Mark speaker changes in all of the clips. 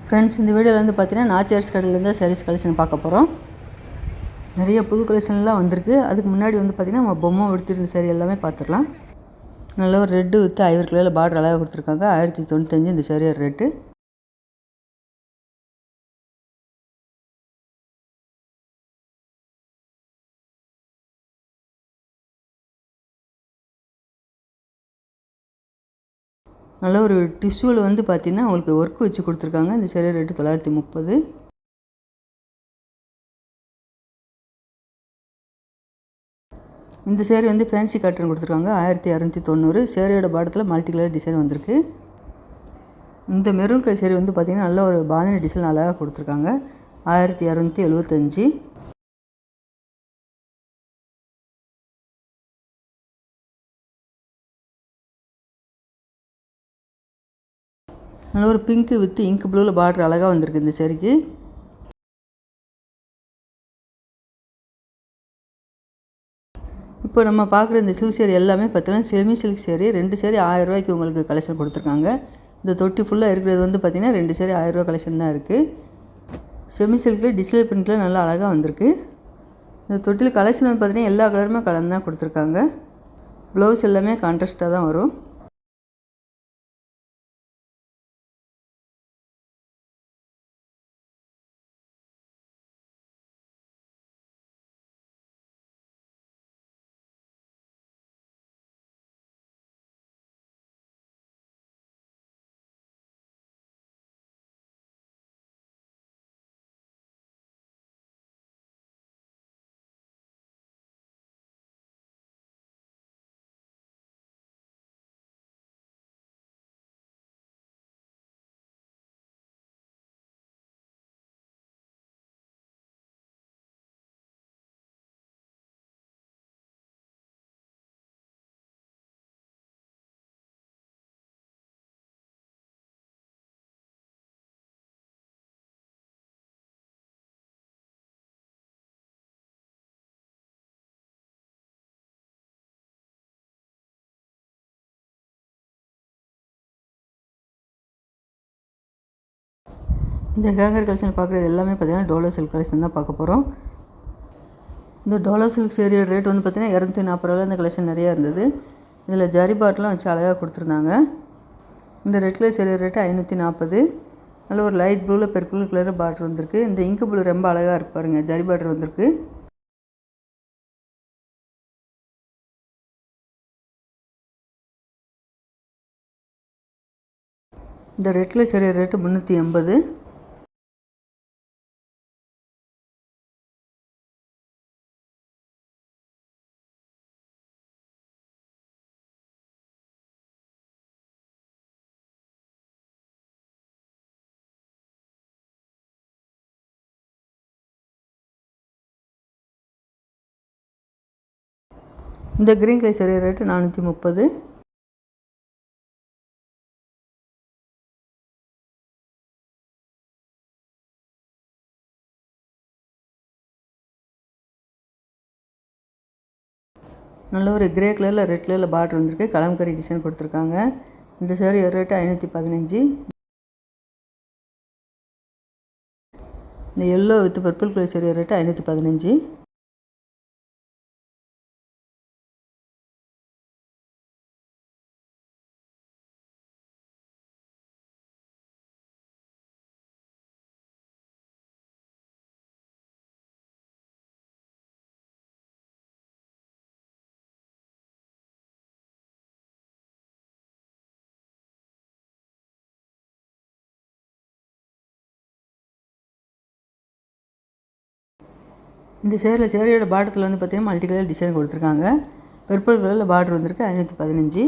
Speaker 1: Friends, இந்த வீடியோவில் வந்து பார்த்தீங்கன்னா நாச்சியார்ஸ் கடையிலேருந்து சாரீஸ் கலெக்ஷன் பார்க்க போகிறோம். நிறைய புது கலெக்ஷன்லாம் வந்திருக்கு. அதுக்கு முன்னாடி வந்து பார்த்திங்கன்னா நம்ம பொம்மை எடுத்துருந்த சாரீ எல்லாமே பார்த்துடலாம். நல்ல ஒரு ரெட்டு வித்து ஐவர் கலரில் பார்டர் அழகாக கொடுத்துருக்காங்க. 1095 இந்த சாரியோட ரேட்டு. நல்ல ஒரு டிஷ்யூவில் வந்து பார்த்திங்கன்னா உங்களுக்கு ஒர்க் வச்சு கொடுத்துருக்காங்க. இந்த சாரியோட ரேட்டு 930. இந்த சேரீ வந்து ஃபேன்சி காட்டன் கொடுத்துருக்காங்க. 1290. சேரீயோட பாடத்தில் மல்டி கலர் டிசைன் வந்திருக்கு. இந்த மெரூன் கலர் சேரீ வந்து பார்த்திங்கன்னா நல்ல ஒரு பாதினி டிசைன் அழகாக கொடுத்துருக்காங்க. 1275. நல்ல ஒரு பிங்க் வித் இங்க் ப்ளூவில் பார்டர் அழகாக வந்திருக்கு இந்த சேரீக்கு. இப்போ நம்ம பார்க்குற இந்த சில்க் சேரீ எல்லாமே பார்த்தீங்கன்னா செமி சில்க் சேரீ. 2 சேரீ 1000 ரூபாய்க்கு உங்களுக்கு கலெக்ஷன் கொடுத்துருக்காங்க. இந்த தொட்டி ஃபுல்லாக இருக்கிறது வந்து பார்த்திங்கன்னா 2 சேரீ 1000 ரூபா கலெக்ஷன் தான் இருக்குது. செமி சில்கில் டிஸ்பிளே பிரிண்டில் நல்லா அழகாக வந்திருக்கு. இந்த தொட்டியில் கலெக்ஷன் வந்து பார்த்திங்கன்னா எல்லா கலருமே கலந்து தான் கொடுத்துருக்காங்க. ப்ளவுஸ் எல்லாமே கான்ட்ராஸ்ட்டாக தான் வரும். இந்த ஹேங்கர் கலெக்ஷன் பார்க்குறது எல்லாமே பார்த்திங்கன்னா டோலோ சில்க் கலெக்ஷன் தான் பார்க்க போகிறோம். இந்த டோலோ சில்க் சேரீயோட ரேட் வந்து பார்த்திங்கன்னா 240 ரூபா. இந்த கலெக்ஷன் நிறையா இருந்தது. இதில் ஜரி பாட்லாம் வச்சு அழகாக கொடுத்துருந்தாங்க. இந்த ரெட் கலர் சேரீ ரேட்டு 540. நல்ல ஒரு லைட் ப்ளூவில் பெர்பிள் கலர் பார்டர் வந்திருக்கு. இந்த இங்கு ப்ளூ ரொம்ப அழகாக இருப்பாருங்க. ஜரி பார்டர் வந்திருக்கு. இந்த ரெட் கலர் சேரீ ரேட்டு 380. இந்த க்ரீன் கலர் சேரீ ரேட்டு 430. நல்ல ஒரு கிரே கலரில் ரெட் கலரில் பார்டர் வந்திருக்கு. கலம்கரி டிசைன் கொடுத்துருக்காங்க. இந்த சேரீ ரேட்டு 515. இந்த yellow with purple colour sari rate 515. இந்த சேரீயோட பார்டரில் வந்து பார்த்திங்கன்னா மல்டி கலர் டிசைன் கொடுத்துருக்காங்க. பர்பிள் கலரில் பார்டர் வந்திருக்கு. 515.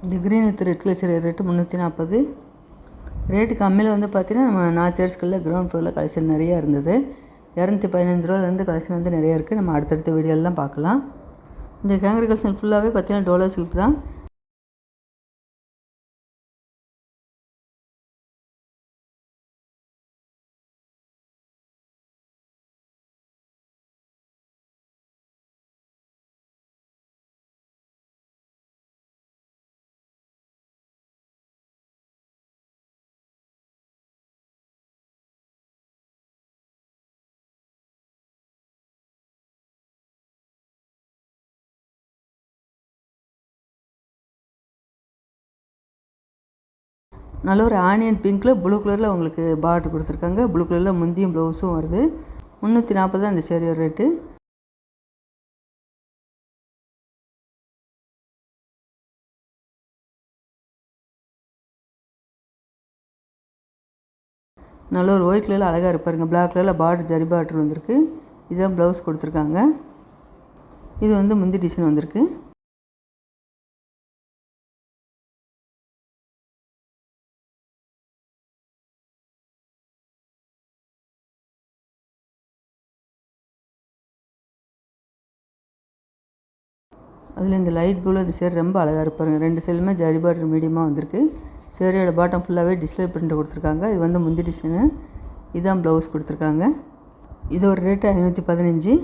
Speaker 1: இந்த green with red colour sari rate 340. Rate கம்மியில் வந்து பார்த்திங்கன்னா நம்ம நாச்சியார்ஸ்களில் கிரவுண்ட் ஃப்ளோரில் கலெக்ஷன் நிறையா இருந்தது. 215 ரூபாலேருந்து கலெக்ஷன் வந்து நிறையா இருக்குது. நம்ம அடுத்தடுத்த வீடியோலாம் பார்க்கலாம். இந்த ஹேங்கர் கலெக்ஷன் ஃபுல்லாகவே பார்த்திங்கன்னா டோலோ சில்க் தான். நல்ல ஒரு ஆனியன் பிங்க்கில் ப்ளூ கலரில் உங்களுக்கு பார்டர் கொடுத்துருக்காங்க. ப்ளூ கலரில் முந்தியும் ப்ளவுஸும் வருது. 340 தான் இந்த சேரீயோட ரேட்டு. நல்ல ஒரு ஒயிட் கலரில் அழகாக இருப்பாருங்க. பிளாக் கலரில் பார்டர் ஜரி பார்டர் வந்திருக்கு. இதுதான் ப்ளவுஸ் கொடுத்துருக்காங்க. இது வந்து முந்தி டிசைன் வந்திருக்கு. அதில் இந்த லைட் ப்ளூவில் இந்த சேரீ ரொம்ப அழகாக இருப்பாருங்க. 2 சைடுமே ஜரி பார்டர் மீடியமாக வந்திருக்கு. சேரீயோட பாட்டம் ஃபுல்லாகவே டிஸ்பிளே பிரிண்ட் கொடுத்துருக்காங்க. இது வந்து முந்தி டிசைனு. இதுதான் ப்ளவுஸ் கொடுத்துருக்காங்க. இது ஒரு ரேட்டு 515.